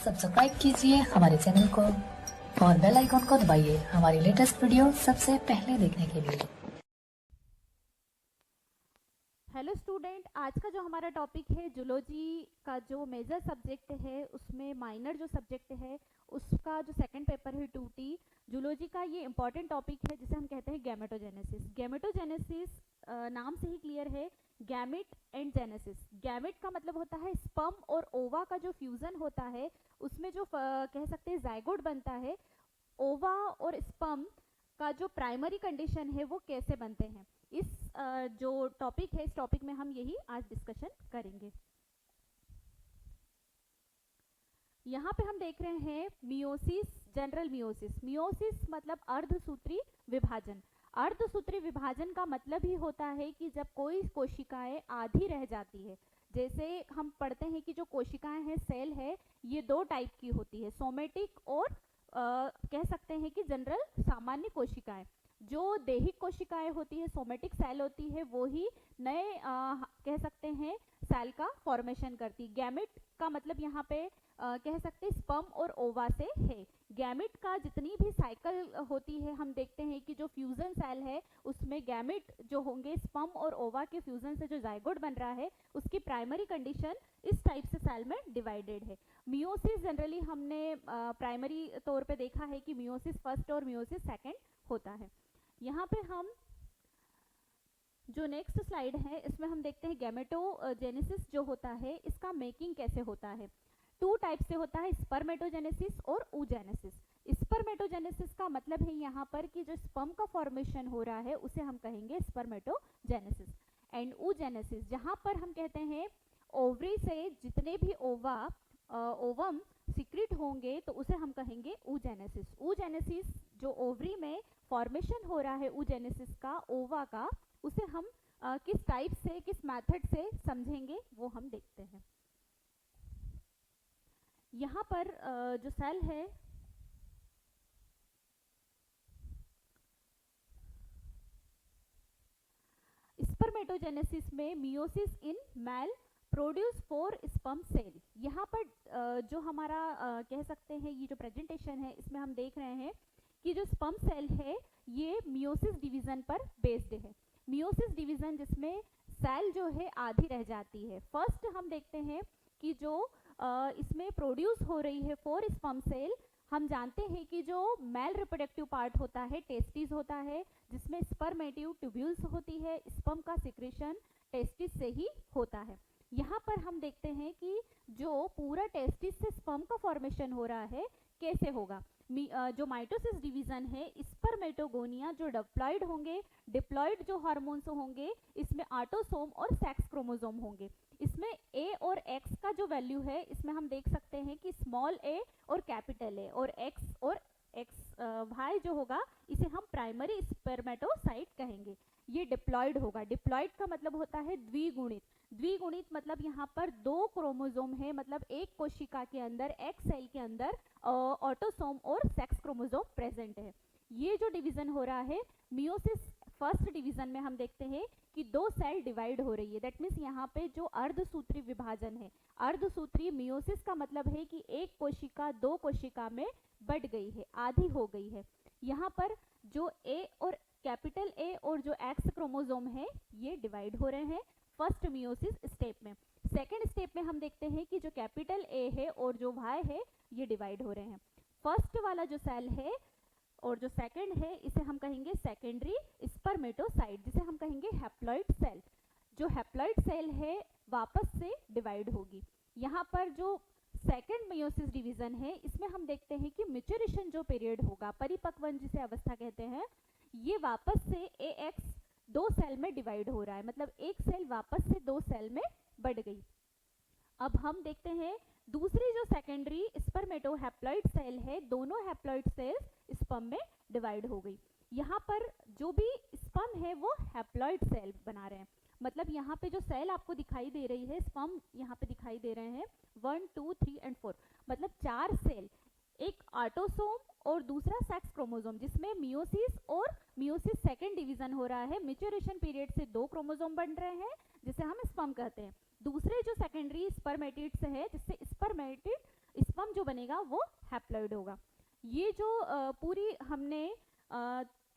Subscribe कीजिए हमारे channel को और बेल आइकॉन को दबाइए हमारी लेटेस्ट वीडियो सबसे पहले देखने के लिए। हेलो स्टूडेंट, आज का जो हमारा टॉपिक है जूलॉजी का जो मेजर सब्जेक्ट है उसमें माइनर जो सब्जेक्ट है उसका जो सेकंड पेपर है 2T जूलॉजी का ये इंपॉर्टेंट टॉपिक है जिसे हम कहते हैं गैमेटोजेनेसिस। गैमेटोजेनेसिस नाम से ही क्लियर है, गैमेट एंड जेनेसिस। गैमेट का मतलब होता है स्पर्म और ओवा का जो फ्यूजन होता है उसमें जो कह सकते हैं जाइगोट बनता है। ओवा और स्पर्म का जो प्राइमरी कंडीशन है वो कैसे बनते हैं, इस जो टॉपिक है इस टॉपिक में हम यही आज डिस्कशन करेंगे। यहाँ पे हम देख रहे हैं मियोसिस, जनरल मियोसिस। मियोसिस मतलब अर्धसूत्री विभाजन। अर्धसूत्री विभाजन का मतलब ही होता है कि जब कोई कोशिकाएं आधी रह जाती है, जैसे हम पढ़ते हैं कि जो कोशिकाएं हैं, सेल है, ये दो टाइप की होती है, सोमेटिक और कह सकते हैं कि जनरल सामान्य कोशिकाएं। जो दैहिक कोशिकाएं होती है, सोमेटिक सेल होती है, वो ही नए कह सकते हैं सेल का फॉर्मेशन करती। गैमेट का मतलब यहाँ पे कह सकते हैं स्पर्म और ओवा से है। गैमेट का जितनी भी साइकिल होती है, हम देखते हैं कि जो फ्यूजन सेल है उसमें गैमेट जो होंगे स्पर्म और ओवा के फ्यूजन से जो जाइगोट बन रहा है उसकी प्राइमरी कंडीशन इस टाइप से सेल में डिवाइडेड है। मियोसिस जनरली हमने प्राइमरी तौर पे देखा है कि मियोसिस फर्स्ट और मियोसिस सेकंड होता है। यहाँ पे हम जो नेक्स्ट स्लाइड है इसमें हम देखते हैं गैमेटोजेनेसिस जो होता है इसका मेकिंग कैसे होता है। टू टाइप से होता है, स्पर्मेटोजेनेसिस और oogenesis। स्पर्मेटोजेनेसिस का मतलब है यहाँ पर कि जो स्पर्म का फॉर्मेशन हो रहा है उसे हम कहेंगे स्पर्मेटोजेनेसिस। एंड oogenesis जहाँ पर हम कहते हैं ओवरी से जितने भी ओवम सिक्रिट होंगे तो उसे हम कहेंगे oogenesis। oogenesis जो ओवरी में फॉर्मेशन हो रहा है oogenesis का, ओवा का, उसे हम किस टाइप से, किस मेथड से समझेंगे वो हम देखते हैं। यहाँ पर जो सेल है स्पर्मेटोजेनेसिस में meiosis in male produce 4 sperm cell. यहाँ पर जो हमारा कह सकते हैं ये जो प्रेजेंटेशन है इसमें हम देख रहे हैं कि जो स्पर्म सेल है ये मियोसिस डिवीजन पर बेस्ड है। मियोसिस डिवीजन जिसमें सेल जो है आधी रह जाती है। फर्स्ट हम देखते हैं कि जो इसमें प्रोड्यूस हो रही है 4 स्पर्म सेल। हम जानते हैं कि जो मेल रिप्रोडक्टिव पार्ट होता है टेस्टिस होता है, जिसमें स्पर्मेटिव ट्यूब्यूल्स होती है, स्पर्म का सिक्रेशन टेस्टिस से ही होता है। यहाँ पर हम देखते हैं कि जो पूरा टेस्टिस से स्पर्म का फॉर्मेशन हो रहा है कैसे होगा। जो माइटोसिस डिवीजन है, स्पर्मेटोगोनिया जो डिप्लॉइड होंगे, डिप्लॉइड जो हार्मोन्स होंगे इसमें ऑटोसोम और सेक्स क्रोमोसोम होंगे। इसमें ए और एक्स का जो वैल्यू है इसमें हम देख सकते हैं कि स्मॉल ए और कैपिटल ए, और एक्स वाई जो होगा इसे हम प्राइमरी स्पर्मेटोसाइट कहेंगे। ये डिप्लॉइड होगा। डिप्लॉइड का मतलब होता है द्विगुणित। द्विगुणित मतलब यहाँ पर दो क्रोमोसोम है, मतलब एक कोशिका के अंदर, एक सेल के अंदर ऑटोसोम और सेक्स क्रोमोसोम प्रेजेंट है। ये जो डिवीजन हो रहा है मियोसिस फर्स्ट डिवीजन में हम देखते हैं कि दो सेल डिवाइड हो रही है। दैट मीन्स यहाँ पे जो अर्धसूत्री विभाजन है, अर्धसूत्री मियोसिस का मतलब है कि एक कोशिका दो कोशिका में बढ़ गई है, आधी हो गई है। यहाँ पर जो ए और कैपिटल ए और जो एक्स क्रोमोसोम है ये डिवाइड हो रहे हैं फर्स्ट मियोसिस स्टेप में। सेकेंड स्टेप में हम देखते हैं कि जो कैपिटल ए है और जो वाई है ये डिवाइड हो रहे हैं। फर्स्ट वाला जो सेल है और जो सेकंड है इसे हम कहेंगे सेकेंडरी स्पर्मेटोसाइट, जिसे हम कहेंगे हैप्लॉइड सेल। जो हैप्लॉइड सेल है वापस से डिवाइड होगी। यहाँ पर जो सेकेंड मियोसिस डिवीजन है इसमें हम देखते हैं कि मैच्योरेशन जो पीरियड होगा, परिपक्वन जिसे अवस्था कहते हैं, ये वापस से ए एक्स दो सेल में डिवाइड हो रहा है, मतलब एक सेल वापस से दो सेल में बढ़ गई। अब हम देखते हैं दूसरी जो सेकेंडरी स्पर्मेटोहैप्लॉइड सेल है, दोनों हैप्लॉइड सेल्स स्पर्म में डिवाइड हो गई। यहाँ पर जो भी स्पर्म है वो हैप्लॉइड सेल बना रहे हैं, मतलब यहाँ पे जो सेल आपको दिखाई दे रही है, स्पर्म यहाँ पे दिखाई दे रहे हैं 1 2 3 एंड 4, मतलब 4 सेल, एक ऑटोसोम और दूसरा सेक्स क्रोमोसोम, जिसमें मियोसिस और मियोसिस सेकेंड डिवीजन हो रहा है। मैच्योरेशन पीरियड से दो क्रोमोसोम बन रहे हैं जिसे हम स्पर्म कहते हैं। दूसरे जो सेकेंडरी स्पर्मेटिड्स है, जिससे स्पर्म स्पर्म जो बनेगा वो हैप्लॉइड होगा। ये जो पूरी हमने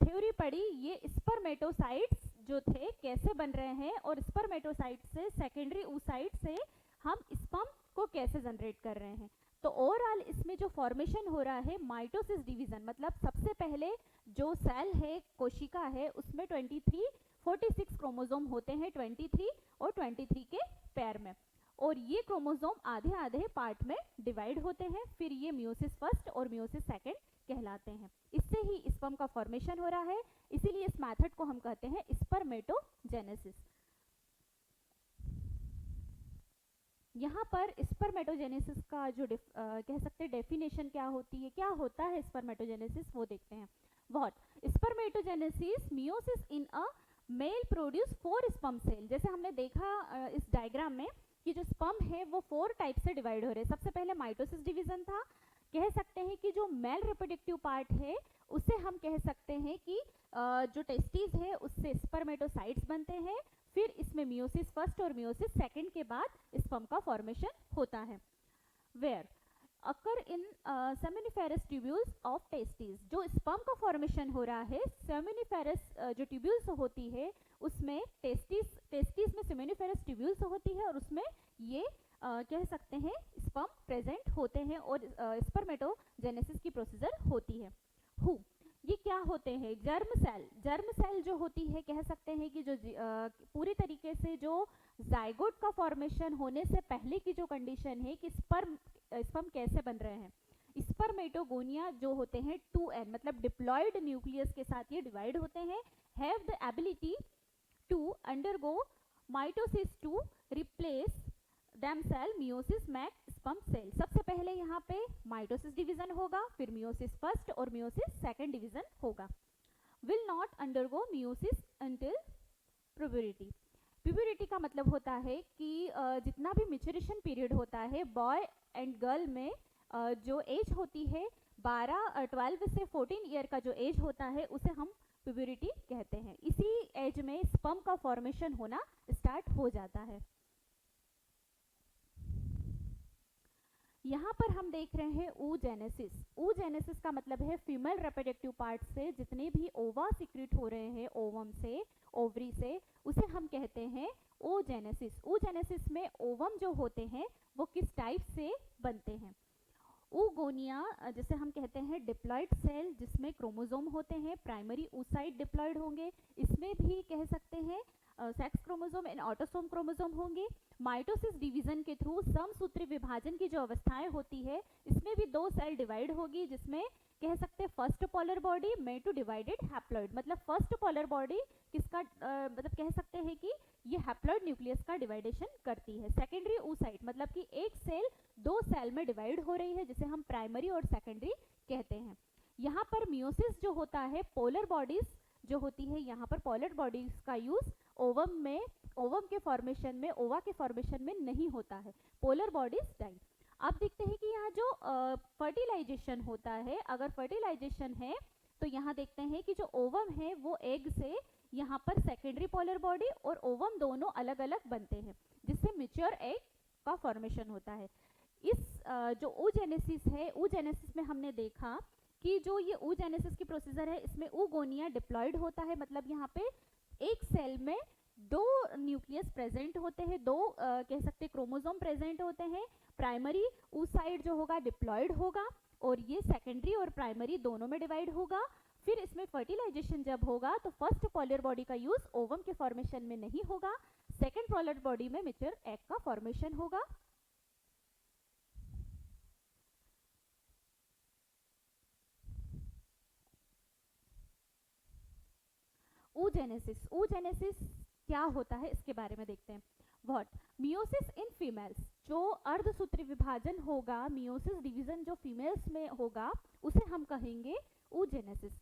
थ्योरी पढ़ी, ये स्पर्मेटोसाइट्स जो थे कैसे बन रहे हैं और स्पर्मेटोसाइट से सेकेंडरी oocyte से हम स्पर्म को कैसे जनरेट कर रहे हैं। तो ओवरऑल इसमें जो फॉर्मेशन हो रहा है माइटोसिस डिवीजन, मतलब सबसे पहले जो सेल है, कोशिका है, उसमें 46 क्रोमोसोम होते हैं, 23 और 23 के पैर में, और ये क्रोमोसोम आधे आधे पार्ट में डिवाइड होते हैं। फिर ये मियोसिस फर्स्ट और मियोसिस सेकंड कहलाते हैं। इससे ही स्पर्म का फॉर्मेशन हो रहा है, इसीलिए इस मेथड को हम कहते हैं स्पर्मेटोजेनेसिस। यहाँ पर स्पर्मेटोजेनेसिस का जो कह सकते हैं डेफिनेशन क्या होती है, क्या होता है स्पर्मेटोजेनेसिस, वो देखते हैं। What spermatogenesis meiosis in a male produce 4 sperm cell. जैसे हमने देखा इस डायग्राम में कि जो स्पर्म है वो 4 टाइप से डिवाइड हो रहे हैं। सबसे पहले माइटोसिस डिवीजन था, कह सकते हैं कि जो मेल रिप्रोडक्टिव पार्ट है उससे हम कह सकते हैं कि जो टेस्टिस है उससे स्पर्मेटोसाइट्स बनते हैं। फिर इसमें मियोसिस फर्स्ट और मियोसिस सेकंड के बाद स्पर्म का फॉर्मेशन होता है। Where occur in seminiferous tubules of testis. जो स्पर्म का फॉर्मेशन हो रहा है सेमिनिफेरस जो ट्यूब्यूल्स होती है उसमें टेस्टिस में सेमिनिफेरस ट्यूब्यूल्स होती है और उसमें ये कह सकते हैं स्पर्म प्रेजेंट होते हैं और स्पर्मेटोजेनेसिस की प्रोसीजर होती है। हु ये क्या होते हैं? जर्म सेल जो होती है, कह सकते हैं कि जो पूरी तरीके से जो जाइगोट का फॉर्मेशन होने से पहले की जो कंडीशन है कि स्पर्म कैसे बन रहे हैं। स्पर्मेटोगोनिया जो होते हैं 2n मतलब डिप्लॉयड न्यूक्लियस के साथ ये डिवाइड होते हैं, have the ability to undergo mitosis to replace themselves meiosis make sperm cell. सबसे पहले यहाँ पे माइटोसिस डिवीजन होगा, फिर मियोसिस फर्स्ट और मियोसिस सेकंड डिवीजन होगा। Will not undergo meiosis until puberty. Puberty का मतलब होता है कि जितना भी मैच्योरेशन पीरियड होता है बॉय एंड गर्ल में जो एज होती है 12 से 14 ईयर का जो एज होता है उसे हम प्यूबरिटी कहते हैं। इसी एज में स्पर्म का फॉर्मेशन होना स्टार्ट हो जाता है। यहाँ पर हम देख रहे हैं oogenesis। oogenesis का मतलब है फीमेल रिप्रोडक्टिव पार्ट से जितने भी ओवा सिक्रेट हो रहे हैं ओवम से, ओवरी से, उसे हम कहते हैं oogenesis। oogenesis में ओवम जो होते हैं वो किस टाइप से बनते हैं? oogonia जिसे हम कहते हैं डिप्लॉयड सेल जिसमें क्रोमोसोम होते हैं, प्राइमरी oocyte डिप्लॉयड होंगे, इसमें भी कह सकते हैं sex chromosome and autosome chromosome होंगे। माइटोसिस डिवीजन के थ्रू समसूत्री विभाजन की जो अवस्थाएं होती है इसमें भी 2 सेल डिवाइड होगी, जिसमें कह सकते हैं first polar body made two divided haploid. मतलब फर्स्ट पोलर बॉडी किसका मतलब कह सकते हैं कि ये हैप्लॉइड न्यूक्लियस का डिवाइडेशन करती है। सेकेंडरी oocyte मतलब कि एक सेल 2 सेल में डिवाइड हो रही है जिसे हम प्राइमरी और सेकेंडरी कहते हैं। यहाँ पर मियोसिस जो होता है पोलर बॉडीज जो होती है, यहाँ पर पोलर बॉडीज का यूज ओवम के फॉर्मेशन में, ओवा के फॉर्मेशन में नहीं होता है, पोलर बॉडीज डाई। अब देखते हैं कि यहाँ जो फर्टिलाइजेशन होता है, अगर फर्टिलाइजेशन है तो यहाँ देखते हैं कि जो ओवम है वो एग से यहाँ पर सेकेंडरी पोलर बॉडी और ओवम दोनों अलग अलग बनते हैं जिससे मैच्योर एग का फॉर्मेशन होता है। इस जो oogenesis है, oogenesis में हमने देखा कि जो ये oogenesis की प्रोसीजर है इसमें oogonia डिप्लॉयड होता है, मतलब यहाँ पे एक सेल में 2 न्यूक्लियस प्रेजेंट होते हैं, 2 कह सकते क्रोमोसोम प्रेजेंट होते हैं। प्राइमरी oocyte जो होगा डिप्लॉयड होगा और ये सेकेंडरी और प्राइमरी दोनों में डिवाइड होगा। फिर इसमें फर्टिलाइजेशन जब होगा तो फर्स्ट पोलर बॉडी का यूज ओवम के फॉर्मेशन में नहीं होगा, सेकेंड पोलर बॉडी में मैच्योर एग का फॉर्मेशन होगा। oogenesis क्या होता है इसके बारे में देखते हैं। व्हाट मियोसिस इन फीमेल्स, जो अर्धसूत्री विभाजन होगा, मियोसिस डिवीजन जो फीमेल्स में होगा उसे हम कहेंगे oogenesis।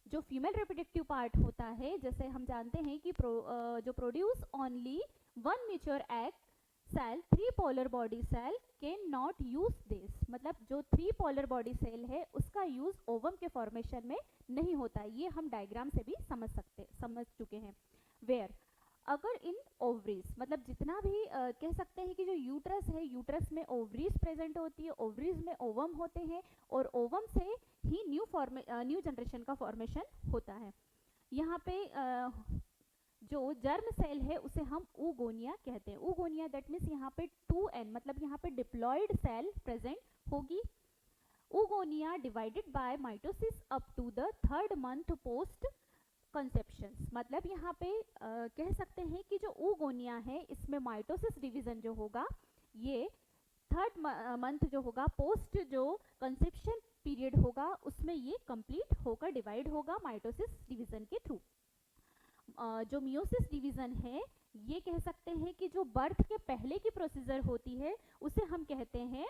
जो फीमेल रिप्रोडक्टिव पार्ट होता है, जैसे हम जानते हैं कि जो produce only 1 mature egg cell 3 polar body cell can not use this, मतलब जो 3 पोलर बॉडी सेल है उसका यूज ओवम के फॉर्मेशन में नहीं होता है। ये हम डायग्राम से भी समझ चुके हैं। वेयर अगर इन ओवरीज, मतलब जितना भी कह सकते हैं कि जो यूट्रस है, यूट्रस में ओवरीज प्रेजेंट होती है, ओवरीज में ओवम होते हैं, और ओवम से ही न्यू जनरेशन का फॉर्मेशन होता है। यहाँ पे जो जर्म सेल है उसे हम ऊगोनिया कहते हैं। ऊगोनिया दैट मीन्स यहाँ पे 2n, मतलब यहाँ पे डिप्लॉयड सेल प्रेजेंट होगी। Oogonia divided by mitosis up to the 3rd month post conception, मतलब यहाँ पे कह सकते हैं कि जो ऊगोनिया है इसमें माइटोसिस डिवीजन जो होगा ये 3rd मंथ जो होगा पोस्ट जो कंसेप्शन पीरियड होगा उसमें ये कंप्लीट होकर डिवाइड होगा माइटोसिस डिवीजन के थ्रू। जो मियोसिस डिवीजन है ये कह सकते हैं कि जो बर्थ के पहले की प्रोसीजर होती है उसे हम कहते हैं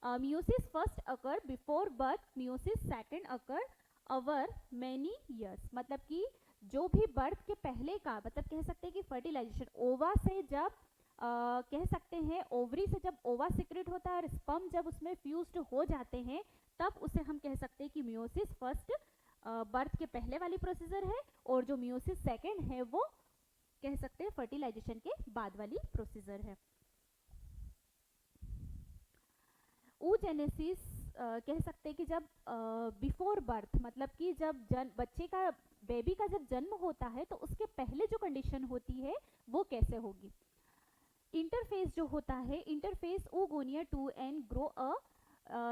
मियोसिस फर्स्ट अकर बिफोर बर्थ, मियोसिस सेकंड अकर ओवर मेनी ईयर्स, मतलब कि जो भी बर्थ के पहले का, मतलब कह सकते हैं कि फर्टिलाइजेशन ओवा से जब कह सकते हैं ओवरी से जब ओवा सिक्रेट होता है और स्पर्म जब उसमें फ्यूज्ड हो जाते हैं तब उसे हम कह सकते हैं कि मियोसिस फर्स्ट बर्थ के पहले वाली प्रोसीजर है, और जो मियोसिस सेकंड है वो कह सकते हैं फर्टिलाइजेशन के बाद वाली प्रोसीजर है। oogenesis कह सकते हैं कि जब बिफोर बर्थ, मतलब कि जब बच्चे का, बेबी का जब जन्म होता है तो उसके पहले जो कंडीशन होती है वो कैसे होगी। इंटरफेस जो होता है, interface oogonia 2n grow a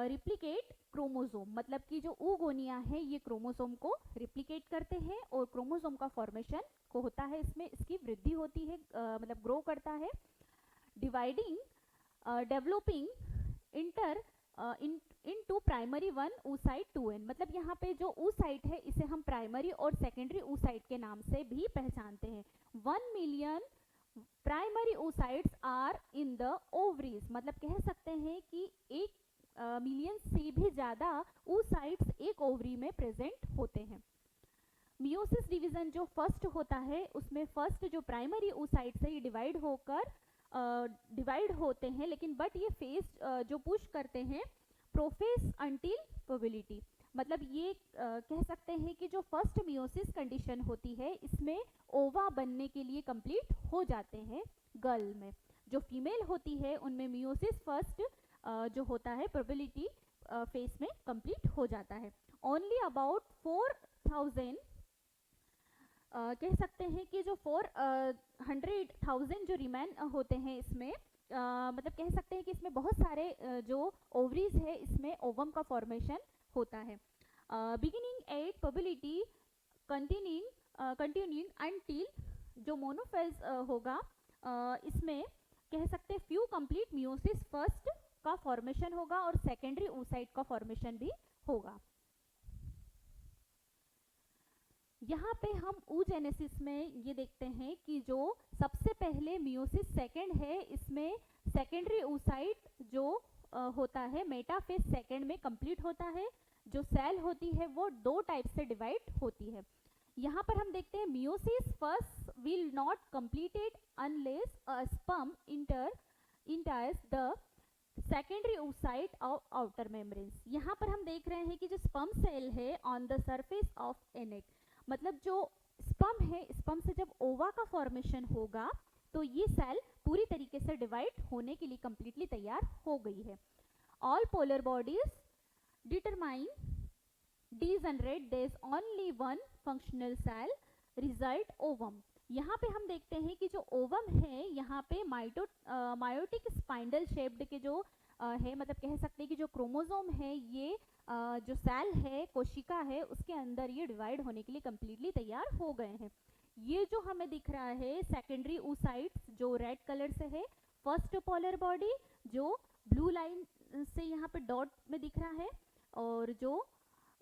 replicate chromosome, मतलब कि जो oogonia है ये क्रोमोसोम को रिप्लिकेट करते हैं और क्रोमोसोम का फॉर्मेशन को होता है, इसमें इसकी वृद्धि होती है, मतलब ग्रो करता है। Dividing developing inter into primary 1 oocyte 2n, मतलब यहाँ पे जो oocyte है इसे हम प्राइमरी और सेकेंडरी oocyte के नाम से भी पहचानते हैं। 1 million primary oocytes are in the ovaries, मतलब कह सकते हैं कि 1 मिलियन से भी ज़्यादा oocytes एक ओवरी में प्रेजेंट होते हैं। मियोसिस डिवीजन जो फर्स्ट होता है उसमें फर्स्ट जो प्राइमरी oocytes है ये डिवाइड होकर डिवाइड होते हैं, लेकिन बट ये फेज जो पुश करते हैं प्रोफेस अंटिल प्रोबेबिलिटी, मतलब ये कह सकते हैं कि जो फर्स्ट मियोसिस कंडीशन होती है इसमें ओवा बनने के लिए कंप्लीट हो जाते हैं गर्ल में। जो फीमेल होती है उनमें मियोसिस फर्स्ट जो होता है प्रोबेबिलिटी फेज में कंप्लीट हो जाता है। ओनली अबाउट 4000 कह सकते हैं कि जो 400,000 जो रिमेन होते हैं इसमें मतलब कह सकते हैं कि इसमें बहुत सारे जो ओवरीज है इसमें ओवम का फॉर्मेशन होता है। Beginning eight probability continuing until जो मोनोफेज होगा इसमें कह सकते हैं फ्यू कंप्लीट मियोसिस फर्स्ट का फॉर्मेशन होगा और सेकेंडरी oocyte का फॉर्मेशन भी होगा। यहाँ पे हम oogenesis में ये देखते हैं कि जो सबसे पहले मियोसिस सेकंड है इसमें सेकेंडरी oocyte जो होता है मेटाफेज सेकंड में कंप्लीट होता है। जो सेल होती है वो दो टाइप से डिवाइड होती है। यहाँ पर हम देखते हैं meiosis first will not completed unless a sperm इंटर्स the secondary oocyte of outer membranes. यहाँ पर हम देख रहे हैं कि जो स्पर्म सेल है on the surface of an egg, मतलब जो स्पर्म है स्पर्म से जब ओवा का फॉर्मेशन होगा तो ये सेल पूरी तरीके से डिवाइड होने के लिए कंप्लीटली तैयार हो गई है। All polar bodies determine degenerate there is only one functional cell result ovum. यहाँ पे हम देखते हैं कि जो ओवम है यहाँ पे मायोटिक स्पाइंडल शेप्ड के जो है, मतलब कह सकते हैं कि जो क्रोमोसोम है ये जो सेल है कोशिका है उसके अंदर ये डिवाइड होने के लिए कम्प्लीटली तैयार हो गए हैं। ये जो हमें दिख रहा है सेकेंडरी oocytes जो रेड कलर से है, फर्स्ट पोलर बॉडी जो ब्लू लाइन से यहाँ पे डॉट में दिख रहा है, और जो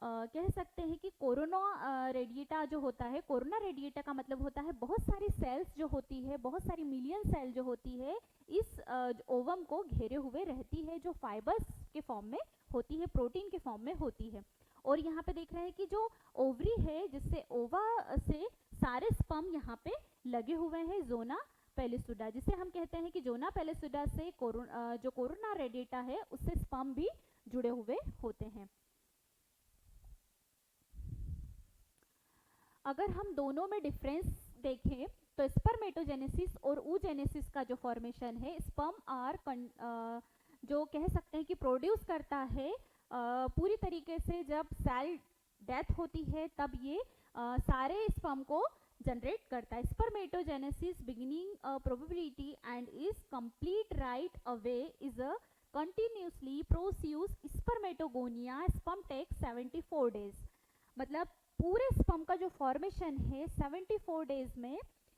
कह सकते हैं कि कोरोना रेडिएटा जो होता है, कोरोना रेडिएटा का मतलब होता है बहुत सारी सेल्स जो होती है, बहुत सारी मिलियन सेल जो होती है इस ओवम को घेरे हुए रहती है, जो फाइबर्स के फॉर्म में होती है, प्रोटीन के फॉर्म में होती है। और यहाँ पे देख रहे हैं कि जो ओवरी है जिससे ओवा से सारे स्पर्म यहाँ पे लगे हुए हैं जोना पेलिसुडा, जिसे हम कहते हैं कि जोना पेलिसुडा से जो कोरोना रेडिएटा है उससे स्पर्म भी जुड़े हुए होते हैं। अगर हम दोनों में डिफरेंस देखें तो स्पर्मेटोजेनेसिस और oogenesis का जो फॉर्मेशन है, स्पर्म आर जो कह सकते हैं कि प्रोड्यूस करता है पूरी तरीके से जब सेल डेथ होती है तब ये सारे स्पर्म को जनरेट करता है. Spermatogenesis beginning probability and is complete right away is a continuously produce spermatogonia. Sperm take 74 days. मतलब पूरे स्पर्म का जो फॉर्मेशन है 74 डेज में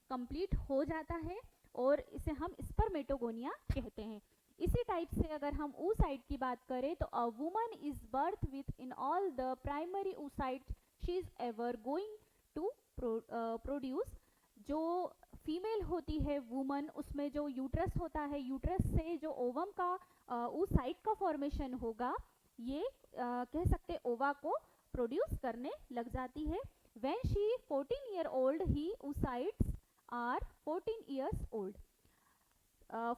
कंप्लीट हो जाता है और इसे हम स्पर्मेटोगोनिया कहते हैं. इसी टाइप से अगर हम oocyte की बात करें तो a woman is birth with in all the primary oocytes she is ever going to produce. जो फीमेल होती है वुमन, उसमें जो यूट्रस होता है, यूट्रस से जो ओवम का oocyte का फॉर्मेशन होगा, ये कह सकते ओवा को प्रोड्यूस करने लग जाती है. व्हेन शी 14 ईयर ओल्ड ही oocytes are 14 years old.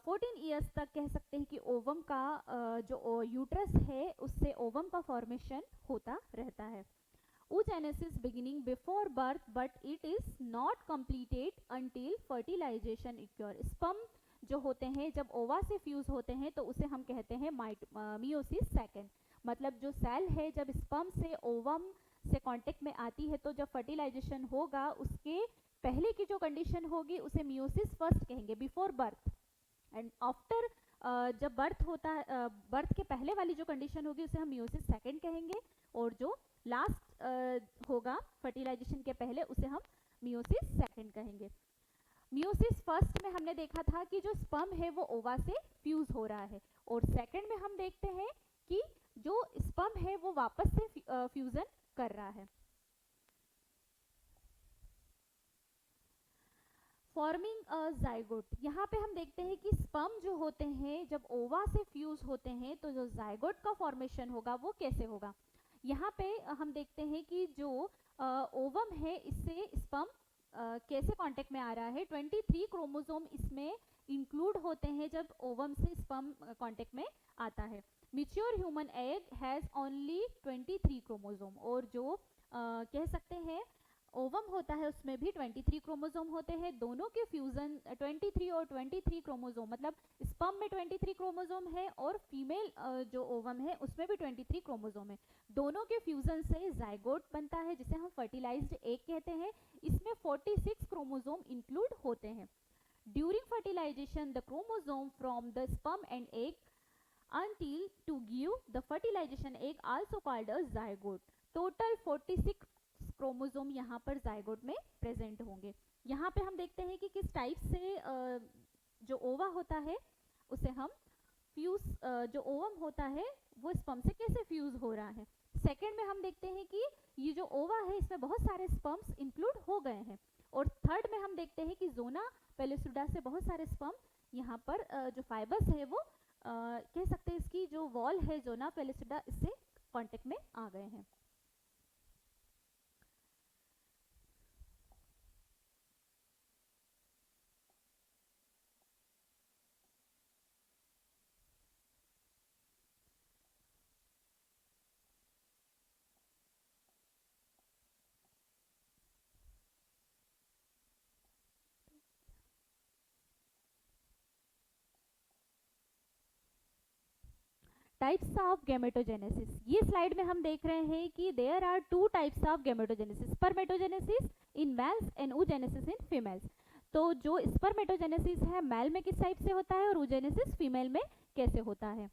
14 years तक कह सकते हैं कि ओवम का जो यूट्रस है उससे ओवम का फॉर्मेशन होता रहता है. oogenesis beginning before birth but it is not completed until fertilization occur. Sperm जो होते हैं जब ओवा से फ्यूज होते हैं तो उसे हम कहते हैं मियोसिस सेकेंड. मतलब जो सेल है जब स्पर्म से ओवम से कांटेक्ट में आती है तो जब फर्टिलाइजेशन होगा उसके पहले की जो कंडीशन होगी उसे मियोसिस फर्स्ट कहेंगे, बिफोर बर्थ. एंड आफ्टर जब बर्थ होता है, बर्थ के पहले वाली जो कंडीशन होगी उसे हम मियोसिस सेकेंड कहेंगे, और जो लास्ट होगा फर्टिलाइजेशन के पहले उसे हम मियोसिस सेकेंड कहेंगे. मियोसिस फर्स्ट में हमने देखा था कि जो स्पर्म है वो ओवा से फ्यूज हो रहा है, और सेकेंड में हम देखते हैं कि जो स्पर्म है वो वापस से फ्यूजन कर रहा है. Forming a zygote. यहाँ पे हम देखते हैं कि स्पर्म जो होते हैं जब ओवा से फ्यूज होते हैं तो जो जाइगोट का फॉर्मेशन होगा वो कैसे होगा. यहाँ पे हम देखते हैं कि जो ओवम है इससे स्पर्म कैसे कांटेक्ट में आ रहा है. 23 क्रोमोसोम इसमें इंक्लूड होते हैं जब ओवम से स्पर्म कांटेक्ट में आता है. Mature human egg has only 23 chromosome, और जो कह सकते हैं ओवम होता है उसमें भी 23 क्रोमोसोम होते हैं. दोनों के फ्यूजन 23 और 23 क्रोमोसोम, मतलब स्पर्म में 23 क्रोमोसोम है और फीमेल जो ओवम है उसमें भी 23 क्रोमोसोम है. दोनों के फ्यूजन से जाइगोट बनता है जिसे हम फर्टिलाइज्ड एग कहते हैं. इसमें 46 क्रोमोसोम इंक्लूड होते हैं. During fertilization the chromosome from the sperm and egg until to give the fertilization egg also called a zygote. Total 46 chromosome यहाँ पर जाइगोट में प्रेजेंट होंगे. यहाँ पे हम देखते हैं कि किस टाइप से जो ओवा होता है उसे हम फ्यूज, जो ओवम होता है वो स्पर्म से कैसे फ्यूज हो रहा है. सेकेंड में हम देखते हैं कि ये जो ओवा है इसमें बहुत सारे स्पर्म्स इंक्लूड हो गए हैं. और थर्ड में हम देखते हैं कि जोना पेलिसुडा से बहुत सारे स्पर्म यहाँ पर जो फाइबर्स है वो कह सकते हैं इसकी जो वॉल है जोना पेलिसुडा इससे कांटेक्ट में आ गए हैं. Types of gametogenesis. ये स्लाइड में हम देख रहे हैं कि there are 2 types of gametogenesis, spermatogenesis in males and oogenesis in females. तो जो स्पर्मेटोजेनेसिस है मेल में किस टाइप से होता है और oogenesis फीमेल में कैसे होता है.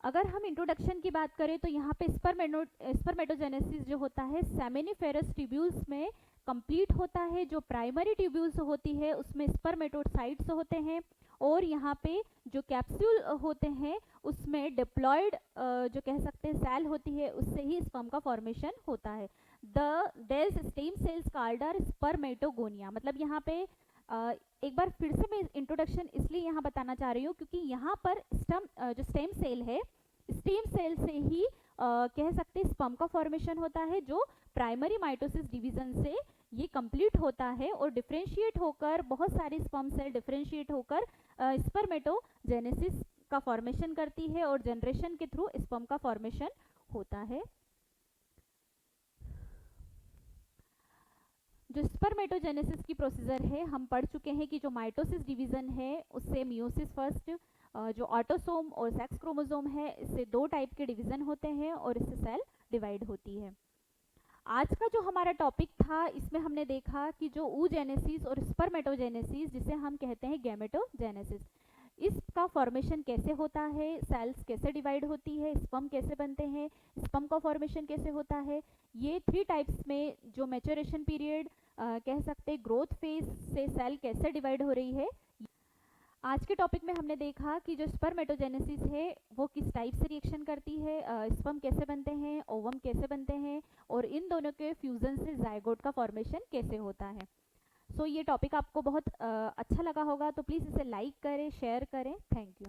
अगर हम इंट्रोडक्शन की बात करें तो यहाँ पे स्पर्मेटोजेनेसिस जो होता है सेमिनिफेरस ट्यूब्यूल्स में कंप्लीट होता है. जो प्राइमरी ट्यूब्यूल्स होती है उसमें स्पर्मेटोसाइट्स होते हैं, और यहाँ पे जो कैप्सूल होते हैं उसमें डिप्लॉयड जो कह सकते हैं सेल होती है उससे ही स्पर्म का फॉर्मेशन होता है. There stem cells called are spermatogonia. मतलब यहाँ पे एक बार फिर से मैं इंट्रोडक्शन इसलिए यहाँ बताना चाह रही हूँ क्योंकि यहाँ पर जो स्टेम सेल है, स्टेम सेल से ही कह सकते हैं स्पर्म का फॉर्मेशन होता है, जो प्राइमरी माइटोसिस डिवीजन से ये कंप्लीट होता है और डिफरेंशिएट होकर बहुत सारे स्पर्म सेल डिफरेंशिएट होकर स्पर्मेटोजेनेसिस का फॉर्मेशन करती है और जनरेशन के थ्रू स्पर्म का फॉर्मेशन होता है। जो स्पर्मेटोजेनेसिस की प्रोसीजर है हम पढ़ चुके हैं कि जो माइटोसिस डिवीजन है उससे मियोसिस फर्स्ट, जो ऑटोसोम और सेक्स क्रोमोसोम है इससे 2 टाइप के डिवीजन होते हैं और इससे सेल डिवाइड होती है। आज का जो हमारा टॉपिक था इसमें हमने देखा कि जो oogenesis और स्पर्मेटोजेनेसिस जिसे हम कहते हैं गैमेटोजेनेसिस, इसका फॉर्मेशन कैसे होता है, सेल्स कैसे डिवाइड होती है, स्पर्म कैसे बनते हैं, स्पर्म का फॉर्मेशन कैसे होता है, ये 3 टाइप्स में जो मैच्योरेशन पीरियड कह सकते हैं ग्रोथ फेज से सेल कैसे डिवाइड हो रही है। आज के टॉपिक में हमने देखा कि जो स्पर्मेटोजेनेसिस है वो किस टाइप से रिएक्शन करती है, स्पर्म कैसे बनते हैं, ओवम कैसे बनते हैं और इन दोनों के फ्यूजन से जायगोट का फॉर्मेशन कैसे होता है। सो ये टॉपिक आपको बहुत अच्छा लगा होगा तो प्लीज़ इसे लाइक करें, शेयर करें। Thank you.